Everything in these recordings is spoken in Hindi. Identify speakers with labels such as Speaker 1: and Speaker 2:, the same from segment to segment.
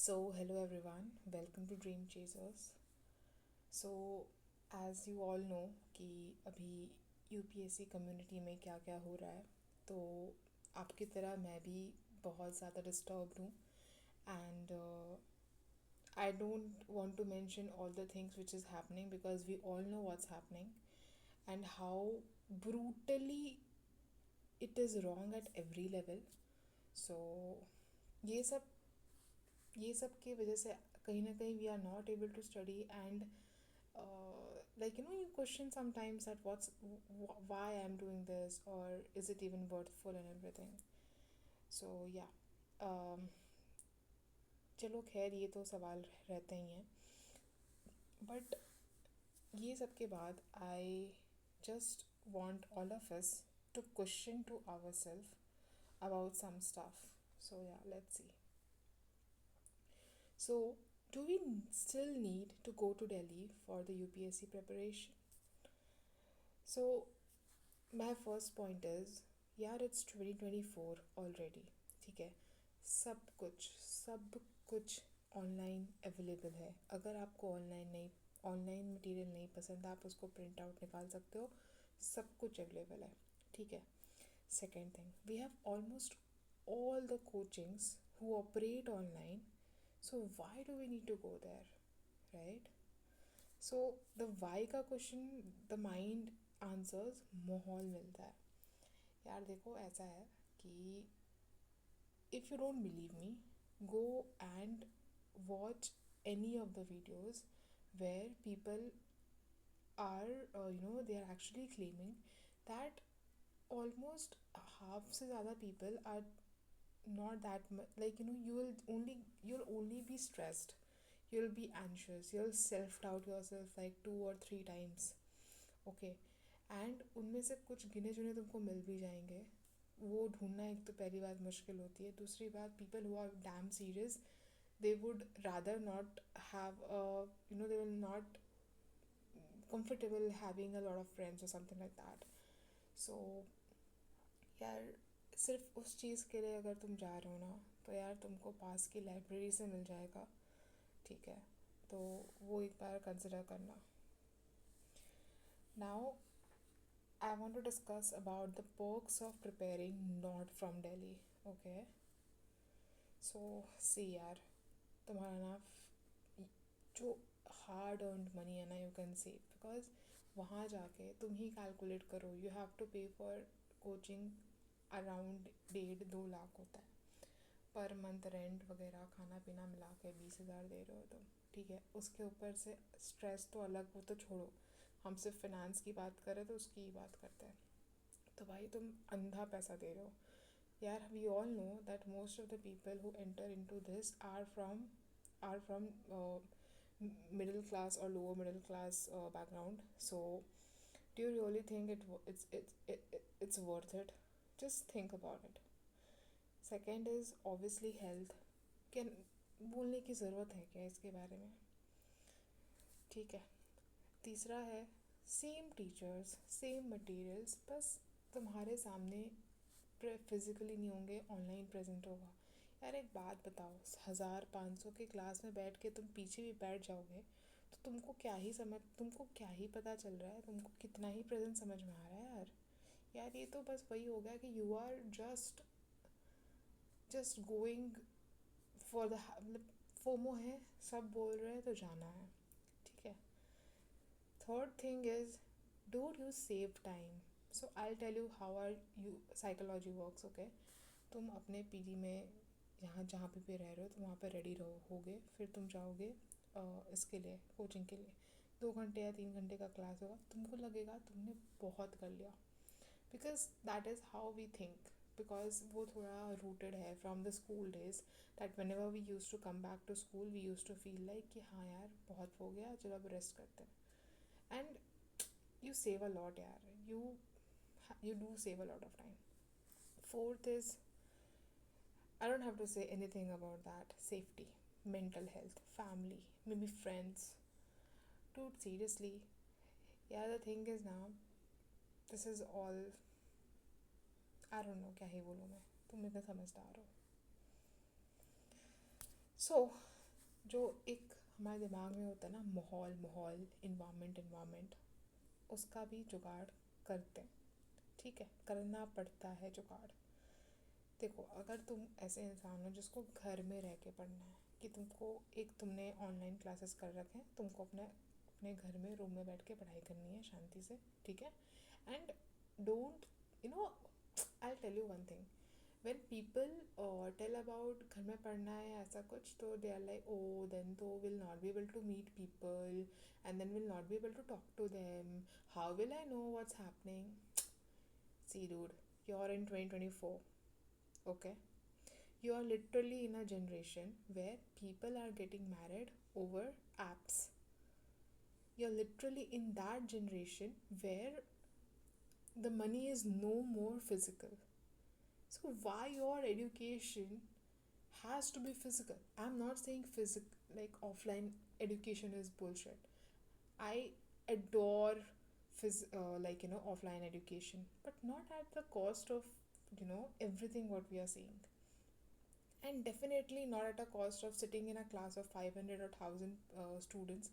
Speaker 1: Hello everyone, welcome to Dream Chasers. So, as you all know कि अभी यूपीएससी कम्युनिटी में क्या क्या हो रहा है, तो आपकी तरह मैं भी बहुत ज़्यादा डिस्टर्ब्ड हूँ. And I don't want to mention all the things which is happening because we all know what's happening and how brutally it is wrong at every level. So, ये सब ये सब की वजह से कहीं ना कहीं we are not able to study and you question sometimes that why I'm doing this, or is it even worthful and everything. So yeah, um, चलो खैर ये तो सवाल रहते ही हैं. बट ये सब के बाद I just want all of us to question to ourselves about some stuff. So yeah, let's see. So, do we still need to go to Delhi for the UPSC preparation? So, my first point is, यार it's 2024 already. ठीक है, सब कुछ ऑनलाइन अवेलेबल है. अगर आपको ऑनलाइन मटेरियल नहीं पसंद, आप उसको प्रिंट आउट निकाल सकते हो. सब कुछ अवेलेबल है. ठीक है. Second thing, we have almost all the coachings who operate online. So why do we need to go there, right? So the why का क्वेश्चन द माइंड आंसर्स माहौल मिलता है. यार देखो ऐसा है कि if you don't believe me, go and watch any of the videos where people are they are actually claiming that almost half से ज़्यादा people are not that much, you'll only be stressed, you'll be anxious, you'll self doubt yourself like 2 or 3 times. Okay. And उनमें से कुछ गिने चुने तुमको मिल भी जाएंगे. वो ढूंढना एक तो पहली बात मुश्किल होती है. दूसरी बात, people who are damn serious, they would rather not have they will not comfortable having a lot of friends or something like that. So यार, सिर्फ उस चीज़ के लिए अगर तुम जा रहे हो ना, तो यार तुमको पास की लाइब्रेरी से मिल जाएगा. ठीक है, तो वो एक बार कंसिडर करना. Now I want to discuss about the perks of preparing not from Delhi. Okay. So see यार, तुम्हारा ना जो हार्ड अर्नड मनी है ना, यू कैन सेव, बिकॉज वहाँ जाके तुम ही कैलकुलेट करो. यू हैव टू पे फॉर कोचिंग अराउंड 1.5-2 लाख होता है पर मंथ. रेंट वगैरह खाना पीना मिला के 20,000 दे रहे हो तुम. ठीक है, उसके ऊपर से स्ट्रेस तो अलग, वो तो छोड़ो. हम सिर्फ फिनेंस की बात करें तो उसकी ही बात करते हैं. तो भाई तुम अंधा पैसा दे रहे हो यार. We all know that most of the people who enter into this are from middle class or lower middle class background. So do you really think it's worth it? Just think about it. Second is obviously health. क्या बोलने की ज़रूरत है क्या इसके बारे में? ठीक है. तीसरा है सेम टीचर्स, सेम मटेरियल्स, बस तुम्हारे सामने फिजिकली नहीं होंगे, ऑनलाइन प्रेजेंट होगा. यार एक बात बताओ, 1,500 की क्लास में बैठ के तुम पीछे भी बैठ जाओगे तो तुमको क्या ही पता चल रहा है, तुमको कितना ही प्रेजेंट समझ में आ रहा है यार. यार ये तो बस वही हो गया कि you are just going for the, मतलब फोमो है, सब बोल रहे हैं तो जाना है. ठीक है. Third thing is, don't you save time. So I tell you how are you psychology works. Okay. तुम अपने पीजी में यहाँ जहाँ पे रह रहे हो तो वहाँ पे रेडी होगे, फिर तुम जाओगे इसके लिए, कोचिंग के लिए. 2 घंटे या 3 घंटे का क्लास होगा, तुमको लगेगा तुमने बहुत कर लिया, because that is how we think. Because वो थोड़ा रूटेड है from the school days, that whenever we use to come back to school we use to feel like कि हाँ यार बहुत हो गया, चलो अब रेस्ट करते हैं. And you save a lot, yaar. You do save a lot of time. Fourth is, I don't have to say anything about that. Safety, mental health, family, maybe friends. Dude, seriously. Yeah, the thing is now, this is all, I don't know क्या ही बोलूँ मैं, तुम इतने समझदार हो. So जो एक हमारे दिमाग में होता है ना, माहौल इन्वामेंट, उसका भी जुगाड़ करते हैं। ठीक है, करना पड़ता है जुगाड़। देखो, अगर तुम ऐसे इंसान हो जिसको घर में रह के पढ़ना है, कि तुमने ऑनलाइन क्लासेस कर रखे हैं, तुमको अपने अपने घर में रूम में बैठ के पढ़ाई करनी है शांति से, ठीक है। And don't, you know, I tell you one thing, when people tell about घर में पढ़ना है ऐसा कुछ, तो they are like, oh then तो will not be able to meet people and then will not be able to talk to them, how will I know what's happening? See dude, you're in 2024, okay? You are literally in a generation where people are getting married over apps. You're literally in that generation where the money is no more physical. So why your education has to be physical? I'm not saying like offline education is bullshit. I adore offline education, but not at the cost of everything what we are seeing, and definitely not at a cost of sitting in a class of 500 or 1000 students.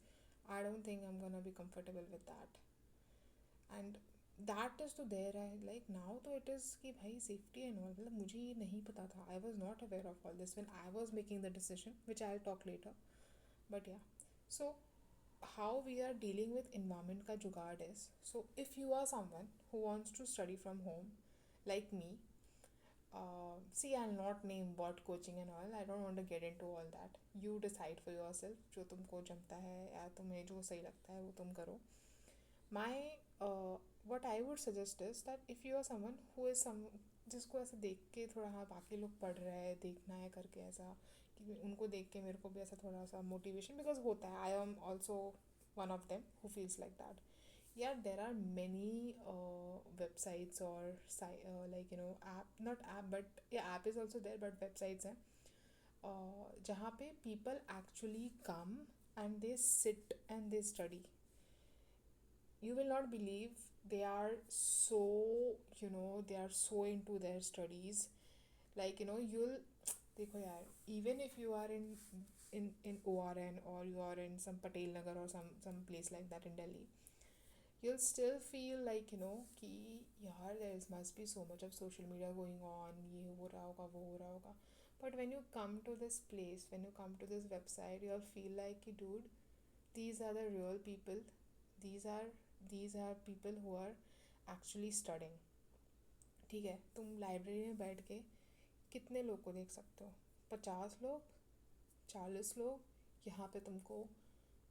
Speaker 1: I don't think I'm gonna be comfortable with that. And that is तो देर है, लाइक नाउ तो इट इज़ कि भाई सेफ्टी एंड ऑल, मतलब मुझे ये नहीं पता था, I was not aware of all this when I was making the decision which I talk later, but yeah. So how we are dealing with environment का जुगाड़ is, so if you are someone who wants to study from home like me, see, I'll not name what coaching and all, I don't want to get into all that. You decide for yourself, जो तुमको जमता है या तुम्हें जो सही लगता है वो तुम करो. My what I would suggest is that if you are someone who is जिसको ऐसे देख के थोड़ा, हाँ बाकी लोग पढ़ रहे हैं, देखना है करके, ऐसा कि उनको देख के मेरे को भी ऐसा थोड़ा सा मोटिवेशन, बिकॉज होता है, I am also one of them who feels like that. Yeah, there are many websites or app, not app, but yeah, app is also there, but websites हैं जहाँ पे people actually come and they sit and they study. You will not believe, they are so, they are so into their studies, like you'll देखो यार, even if you are in ORN, or you are in some Patel Nagar or some place like that in Delhi, you'll still feel like कि यार there must be so much of social media going on, ये हो रहा होगा वो हो रहा होगा. But when you come to this place, when you come to this website, you'll feel like कि dude, these are the real people, these are people who are actually studying. ठीक है, तुम लाइब्रेरी में बैठ के कितने लोग को देख सकते हो? 50 लोग, 40 लोग. यहाँ पे तुमको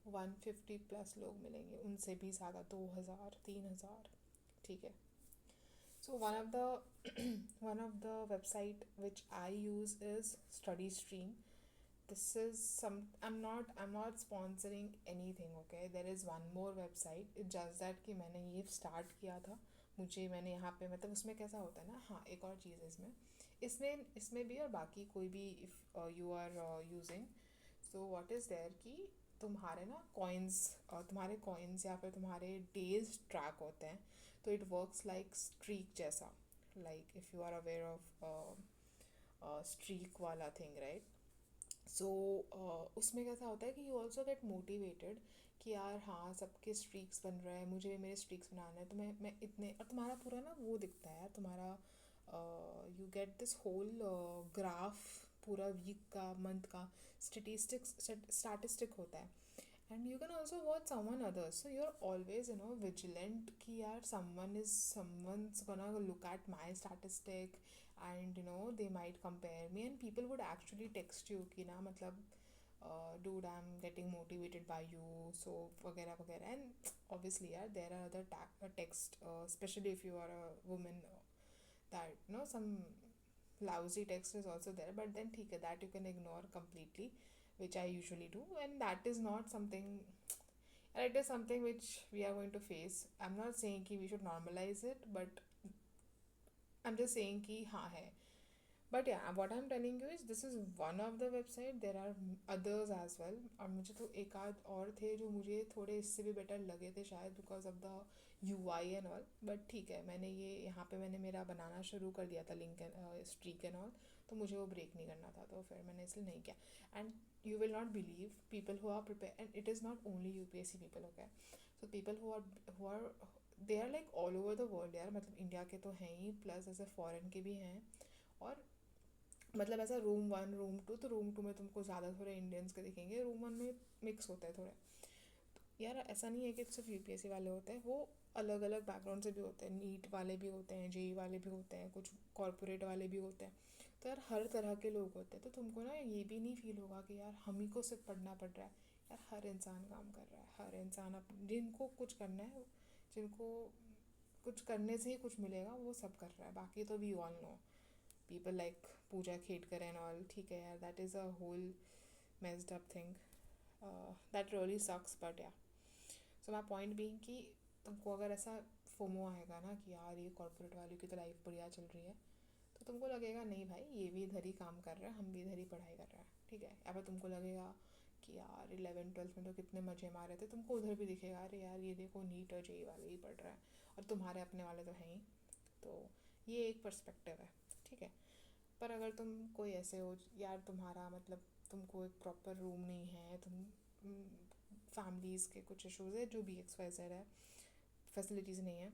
Speaker 1: 150 प्लस लोग मिलेंगे, उनसे भी ज़्यादा, 2000 3000. ठीक है. So one of the website which I use is StudyStream. This is I'm not sponsoring anything, okay? There is one more website, it's just that कि मैंने ये start किया था, मैंने यहाँ पे, मतलब उसमें कैसा होता है ना, हाँ एक और चीज़ है इसमें भी, और बाकी कोई भी if you are using, so what is there कि तुम्हारे ना तुम्हारे कॉइन्स या फिर तुम्हारे डेज ट्रैक होते हैं, तो इट वर्क्स लाइक स्ट्रीक जैसा, like if you are aware of streak वाला थिंग, राइट? सो उसमें कैसा होता है कि यू ऑल्सो गेट मोटिवेटेड कि यार हाँ सबके स्ट्रीक्स बन रहे हैं, मुझे भी मेरे स्ट्रीक्स बनाना है, तो मैं इतने, और तुम्हारा पूरा ना वो दिखता है तुम्हारा, you get this whole graph, पूरा वीक का, मंथ का स्टैटिस्टिक होता है. And you can also watch someone others, so you're always vigilant कि यार someone's gonna look at my statistic, and they might compare me, and people would actually text you कि ना मतलब dude, I'm getting motivated by you, so वगैरह वगैरह. And obviously यार there are other text, especially if you are a woman, that some lousy text is also there, but then ठीक है, that you can ignore completely, which I usually do, and that is not something, and it is something which we are going to face. I'm not saying कि we should normalize it, but I'm just saying कि हाँ है. But yeah, what I'm telling you is this is one of the website, there are others as well, और मुझे तो एक आध और थे जो मुझे थोड़े इससे भी बेटर लगे थे शायद, because of the UI and all. But ठीक है, मैंने ये यहाँ पे मैंने मेरा बनाना शुरू कर दिया था लिंक स्ट्रीक एंड ऑल, तो मुझे वो ब्रेक नहीं करना था, तो फिर मैंने इसलिए नहीं किया. And you will not believe people who are prepared, and it is not only UPSC people, okay? So people who are they are like all over the world यार, मतलब इंडिया के तो हैं ही, प्लस ऐसे फॉरेन के भी हैं। और मतलब ऐसा रूम 1 रूम 2, तो रूम 2 में तुमको ज़्यादा थोड़े इंडियंस के दिखेंगे, रूम 1 में मिक्स होता है थोड़े। यार ऐसा नहीं है कि सिर्फ यूपीएससी वाले होते हैं, वो अलग अलग बैकग्राउंड से भी होते हैं, नीट वाले भी होते हैं, जेई वाले भी होते हैं, कुछ कॉरपोरेट वाले भी होते हैं। तो यार हर तरह के लोग होते हैं, तो तुमको ना ये भी नहीं फील होगा कि यार हम ही को सिर्फ पढ़ना पड़ रहा है। यार हर इंसान काम कर रहा है, हर इंसान जिनको कुछ करना है, जिनको कुछ करने से ही कुछ मिलेगा, वो सब कर रहा है। बाकी तो we all know people like Puja Khedkar and all, ठीक है यार, that is a whole messed up thing, that really sucks, but yeah. So my point being कि तुमको अगर ऐसा फोमो आएगा ना कि यार ये कॉर्पोरेट वालों की तो लाइफ बढ़िया चल रही है, तो तुमको लगेगा नहीं भाई, ये भी इधर ही काम कर रहे हैं, हम भी इधर ही पढ़ाई कर रहे हैं, ठीक है। या फिर तुमको लगेगा कि यार 11th 12th में तो कितने मज़े मारे थे, तुमको उधर भी दिखेगा अरे यार ये देखो नीट और जेई वाले ही पढ़ रहे हैं, और तुम्हारे अपने वाले तो हैं ही। तो ये एक पर्सपेक्टिव है, ठीक है। पर अगर तुम कोई ऐसे हो यार, तुम्हारा मतलब तुमको एक प्रॉपर रूम नहीं है, तुम फैमिलीज़ के कुछ इश्यूज़ है, जो भी XYZ है, फैसिलिटीज़ नहीं है,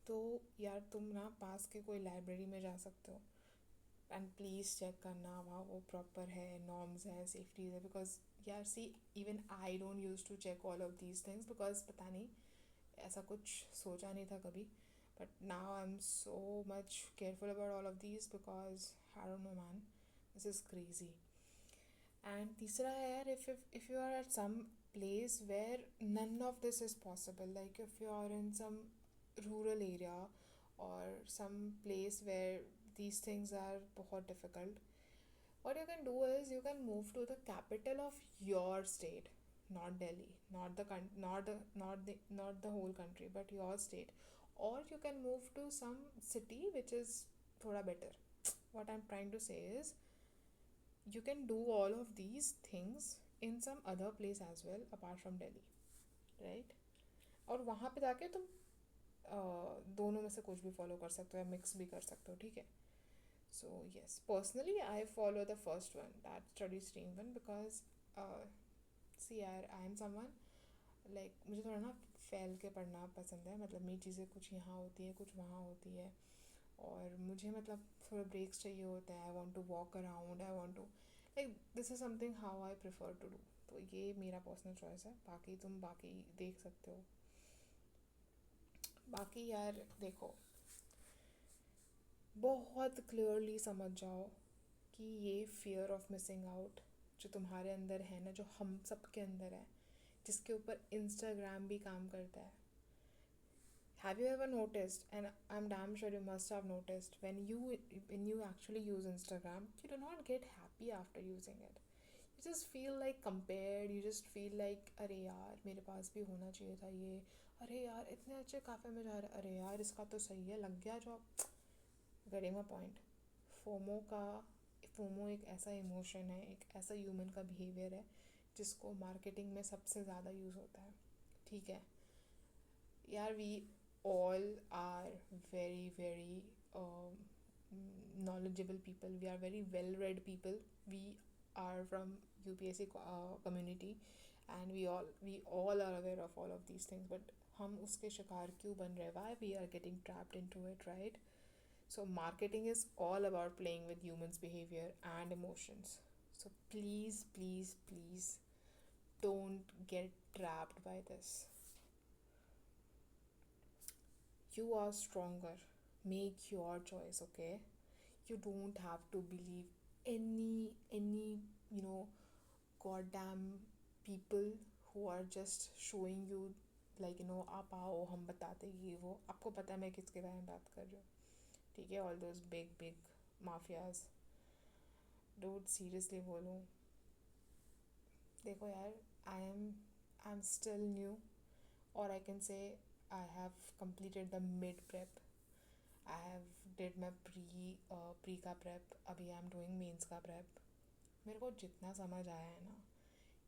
Speaker 1: तो यार तुम ना पास के कोई लाइब्रेरी में जा सकते हो, एंड प्लीज़ चेक करना वहाँ वो प्रॉपर है, नॉर्म्स है, सेफ्टीज़ है। बिकॉज यार see, even I don't use to check all of these things, because पता नहीं, ऐसा कुछ सोचा नहीं था कभी, but now I am so much careful about all of these, because I don't know man, this is crazy. And तीसरा है यार, if you are at some place where none of this is possible, like if you are in some rural area or some place where these things are बहुत difficult, what you can do is you can move to the capital of your state, not Delhi, not the whole country, but your state. Or you can move to some city which is thoda better. What I'm trying to say is you can do all of these things in some other place as well apart from Delhi, right? और वहाँ पे जाके तुम दोनों में से कुछ भी फॉलो कर सकते हो या मिक्स भी कर सकते हो, ठीक है। So yes, personally I follow the first one, that study stream one, because see I am someone like, मुझे थोड़ा ना फैल के पढ़ना पसंद है, मतलब मेरी चीज़ें कुछ यहाँ होती है, कुछ वहाँ होती है, और मुझे मतलब थोड़ा ब्रेक्स चाहिए होते हैं, I want to walk around, I want to like, this is something how I prefer to do. तो ये मेरा पर्सनल चॉइस है, बाकी तुम बाकी देख सकते हो। बाकी यार देखो, बहुत क्लियरली समझ जाओ कि ये फियर ऑफ मिसिंग आउट जो तुम्हारे अंदर है ना, जो हम सब के अंदर है, जिसके ऊपर इंस्टाग्राम भी काम करता है। Have you ever noticed, and I'm damn sure you must have noticed, when you actually use Instagram, you do not get happy after using it. You just feel like compared, you just feel like अरे यार मेरे पास भी होना चाहिए था ये, अरे यार इतने अच्छे काफ़े में जा रहा है, अरे यार इसका तो सही है, लग गया job. Getting my point. FOMO का फोमो एक ऐसा इमोशन है, एक ऐसा ह्यूमन का बिहेवियर है जिसको मार्केटिंग में सबसे ज़्यादा यूज़ होता है, ठीक है यार। We all are very very knowledgeable people, we are very well read people, we are from UPSC community, and we all are aware of all of these things, but हम उसके शिकार क्यों बन रहे हैं, why we are getting trapped into it, right? So marketing is all about playing with humans behavior and emotions. So please please please don't get trapped by this. You are stronger, make your choice, okay? You don't have to believe any you know goddamn people who are just showing you like आप आओ हम बताते ये वो, आपको पता है मैं किसके बारे में बात कर रही हूँ, ठीक है। All those big big mafias, dude seriously बोलूँ, देखो यार, आई एम स्टिल न्यू, और I can say I have completed the mid prep, I have did my pre का prep, अभी आई एम डूइंग मेंस का prep। मेरे को जितना समझ आया है ना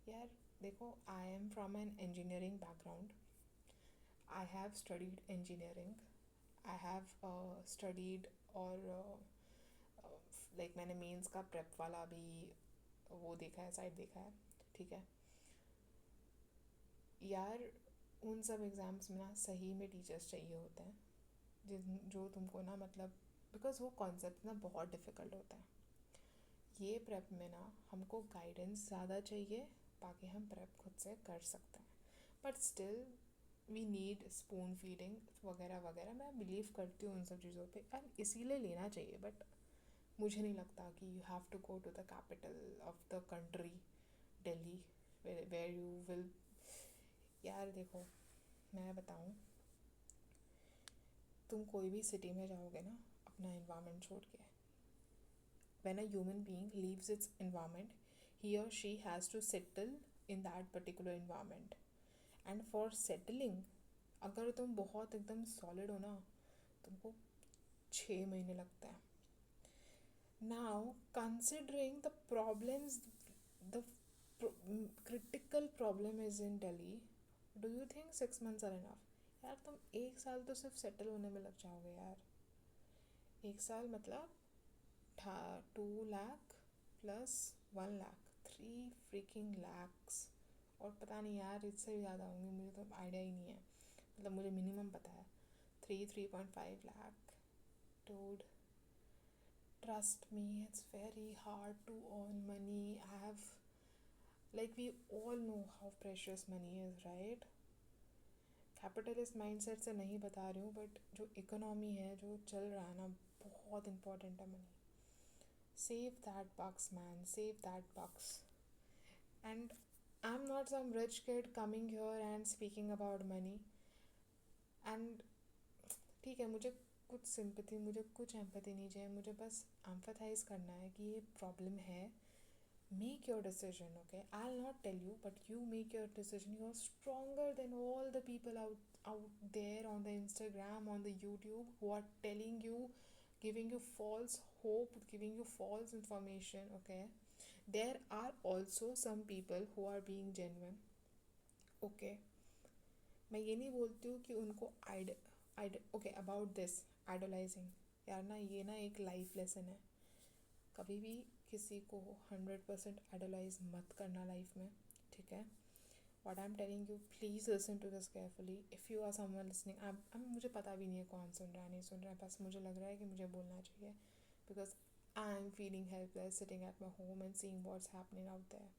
Speaker 1: यार, देखो I am from an engineering background, I have studied engineering, I have studied, और लाइक मैंने मेंस का prep वाला भी वो देखा है, साइड देखा है, ठीक है यार। उन सब एग्ज़ाम्स में ना सही में टीचर्स चाहिए होते हैं जिन जो तुमको ना मतलब, बिकॉज वो कॉन्सेप्ट ना बहुत डिफ़िकल्ट होता है। ये प्रेप में ना हमको गाइडेंस ज़्यादा चाहिए, बाकी हम प्रेप खुद से कर सकते हैं, but still we need spoon feeding वगैरह वगैरह। मैं बिलीव करती हूँ उन सब चीज़ों पे, एंड इसीलिए लेना चाहिए, बट मुझे नहीं लगता कि you have to go to the capital of the country, Delhi, where you will. यार देखो, मैं बताऊँ, तुम कोई भी सिटी में जाओगे ना अपना इन्वायरमेंट छोड़ के, when a human being leaves its environment, he or she has to settle in that particular environment. And for settling, अगर तुम बहुत एकदम सॉलिड हो ना, तुमको 6 महीने लगता है। Now, considering the problems, the critical problem is in Delhi, do you think 6 months are enough? यार तुम 1 साल तो सिर्फ सेटल होने में लग जाओगे यार। 1 साल मतलब 2 lakh plus 1 lakh, 3 freaking lakhs। और पता नहीं यार इससे भी ज़्यादा होंगी, मुझे तो आइडिया ही नहीं है, मतलब मुझे मिनिमम पता है 3.5 lakh. Dude, trust me, it's very hard to earn money. I have, like, we all know how precious money is, right? Capitalist mindset से नहीं बता रही हूँ, बट जो इकोनॉमी है जो चल रहा है ना, बहुत इंपॉर्टेंट है money. Save that bucks, man, save that bucks. And I'm not some rich kid coming here and speaking about money. And ठीक है, मुझे कुछ सिंपैथी, मुझे कुछ एम्पैथी नहीं चाहिए, मुझे बस एम्फेथाइज करना है कि ये प्रॉब्लम है। Make your decision, okay? I will not tell you, but you make your decision. You are stronger than all the people out there on the Instagram, on the YouTube, who are telling you, giving you false hope, giving you false information, okay? There are also some people who are being genuine, okay? मैं ये नहीं बोलती हूँ कि उनको ओके, अबाउट दिस आइडलाइजिंग, यार ना ये ना एक लाइफ लेसन है। कभी भी किसी को 100% आइडलाइज मत करना लाइफ में, ठीक है? What I am telling you, please listen to this carefully. If you are someone listening, अब मुझे पता भी नहीं है कौन सुन रहा है नहीं सुन रहा है, बस मुझे लग रहा है कि मुझे बोलना चाहिए, because I am feeling helpless sitting at my home and seeing what's happening out there.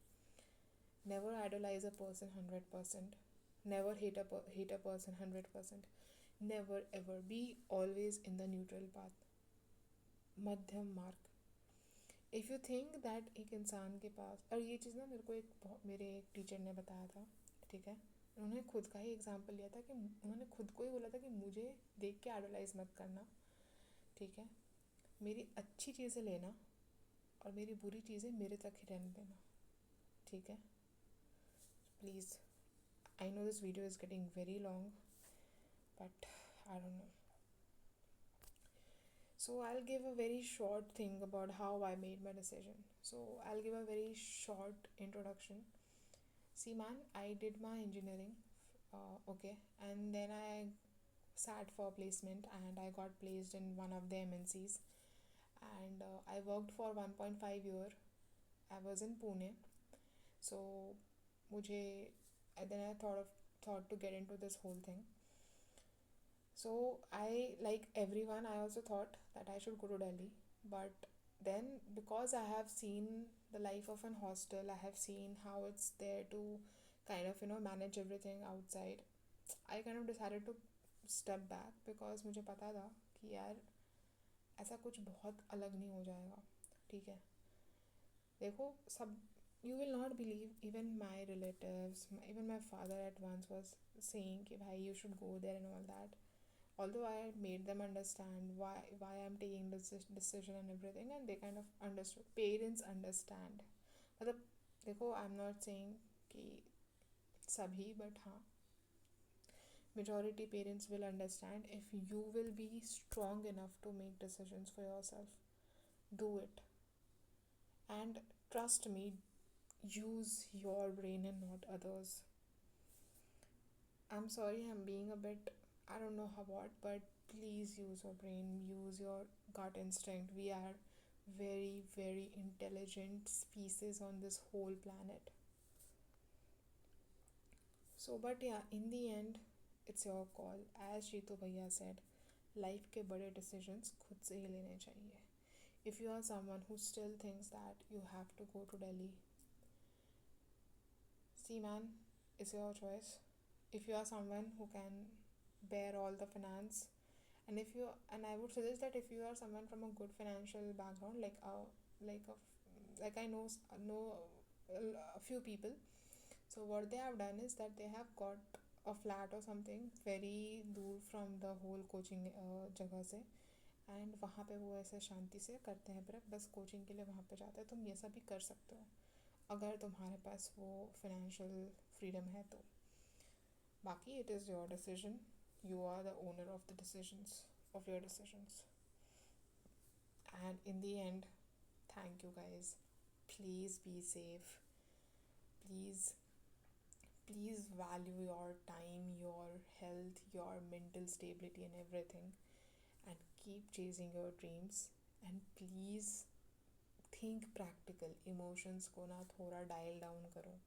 Speaker 1: Never idealize a person 100%, never hate a person 100%, never ever, be always in the neutral path, मध्यम मार्ग। इफ़ यू थिंक दैट एक इंसान के पास, और ये चीज़ ना मेरे को मेरे एक टीचर ने बताया था, ठीक है? उन्होंने खुद का ही एग्जाम्पल लिया था कि उन्होंने खुद को ही बोला था कि मुझे देख के आइडलाइज मत करना, ठीक है? मेरी अच्छी चीज़ें लेना और मेरी बुरी चीज़ें मेरे तक ही रहने देना, ठीक है? Please, I know this video is getting very long, but I don't know. So I'll give a very short thing about how I made my decision. So I'll give a very short introduction. See, man, I did my engineering, okay, and then I sat for placement and I got placed in one of the MNCs, and I worked for 1.5 year. I was in Pune, so मुझे then I thought to get into this whole thing. So I, like everyone, I also thought that I should go to Delhi, but then because I have seen the life of an hostel, I have seen how it's there to kind of manage everything outside, I kind of decided to step back, because मुझे पता था कि यार ऐसा कुछ बहुत अलग नहीं हो जाएगा, ठीक है? देखो सब, you will not believe, even my relatives, even my father at once was saying कि भाई you should go there and all that, although I made them understand why I'm taking this decision and everything, and they kind of understood. Parents understand, मतलब देखो, I'm not saying कि सभी, but हाँ, majority parents will understand if you will be strong enough to make decisions for yourself. Do it, and trust me, use your brain and not others. I'm sorry, I'm being a bit, I don't know how what, but please use your brain, use your gut instinct. We are very, very intelligent species on this whole planet. So, but yeah, in the end, it's your call. As Jeetu Bhaiya said, life के बड़े decisions खुद से ही लेने चाहिए. If you are someone who still thinks that you have to go to Delhi, see man, it's your choice. If you are someone who can bear all the finance, and if you, and I would suggest that if you are someone from a good financial background, like a like I know a few people. So what they have done is that they have got a flat or something very दूर from the whole coaching जगह से, एंड वहाँ पे वो ऐसे शांति से करते हैं, पर बस कोचिंग के लिए वहाँ पे जाते हैं. तुम ये सब भी कर सकते हो अगर तुम्हारे पास वो फाइनेंशियल फ्रीडम है तो. बाकी it is your decision. You are the owner of the decisions, of your decisions. And in the end, thank you guys. Please be safe. Please, please value your time, your health, your mental stability, and everything. And keep chasing your dreams. And please think practical. Emotions को ना थोड़ा डायल डाउन करो.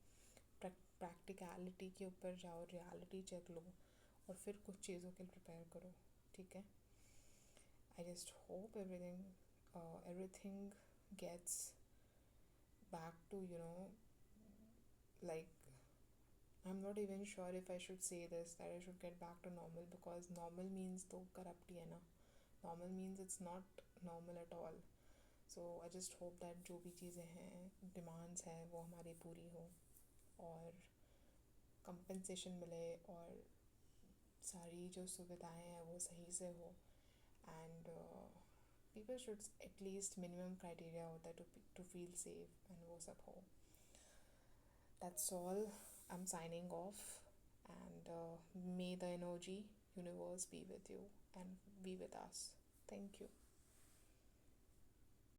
Speaker 1: प्रैक्टिकलिटी के ऊपर जाओ, रियलिटी चेक लो, और फिर कुछ चीज़ों के लिए प्रिपेयर करो. ठीक है. I just hope everything gets back to, like, I'm not even sure if I should say this, that I should get back to normal, because normal means तो corrupt ही है ना. Normal means it's not normal at all. So I just hope that जो भी चीज़ें हैं, demands हैं, वो हमारी पूरी हो, और compensation मिले, और सारी जो सुविधाएं हैं वो सही से हो, and people should at least minimum criteria होता है to feel safe, and वो सब हो. That's all. I'm signing off, and may the energy universe be with you and be with us. Thank you.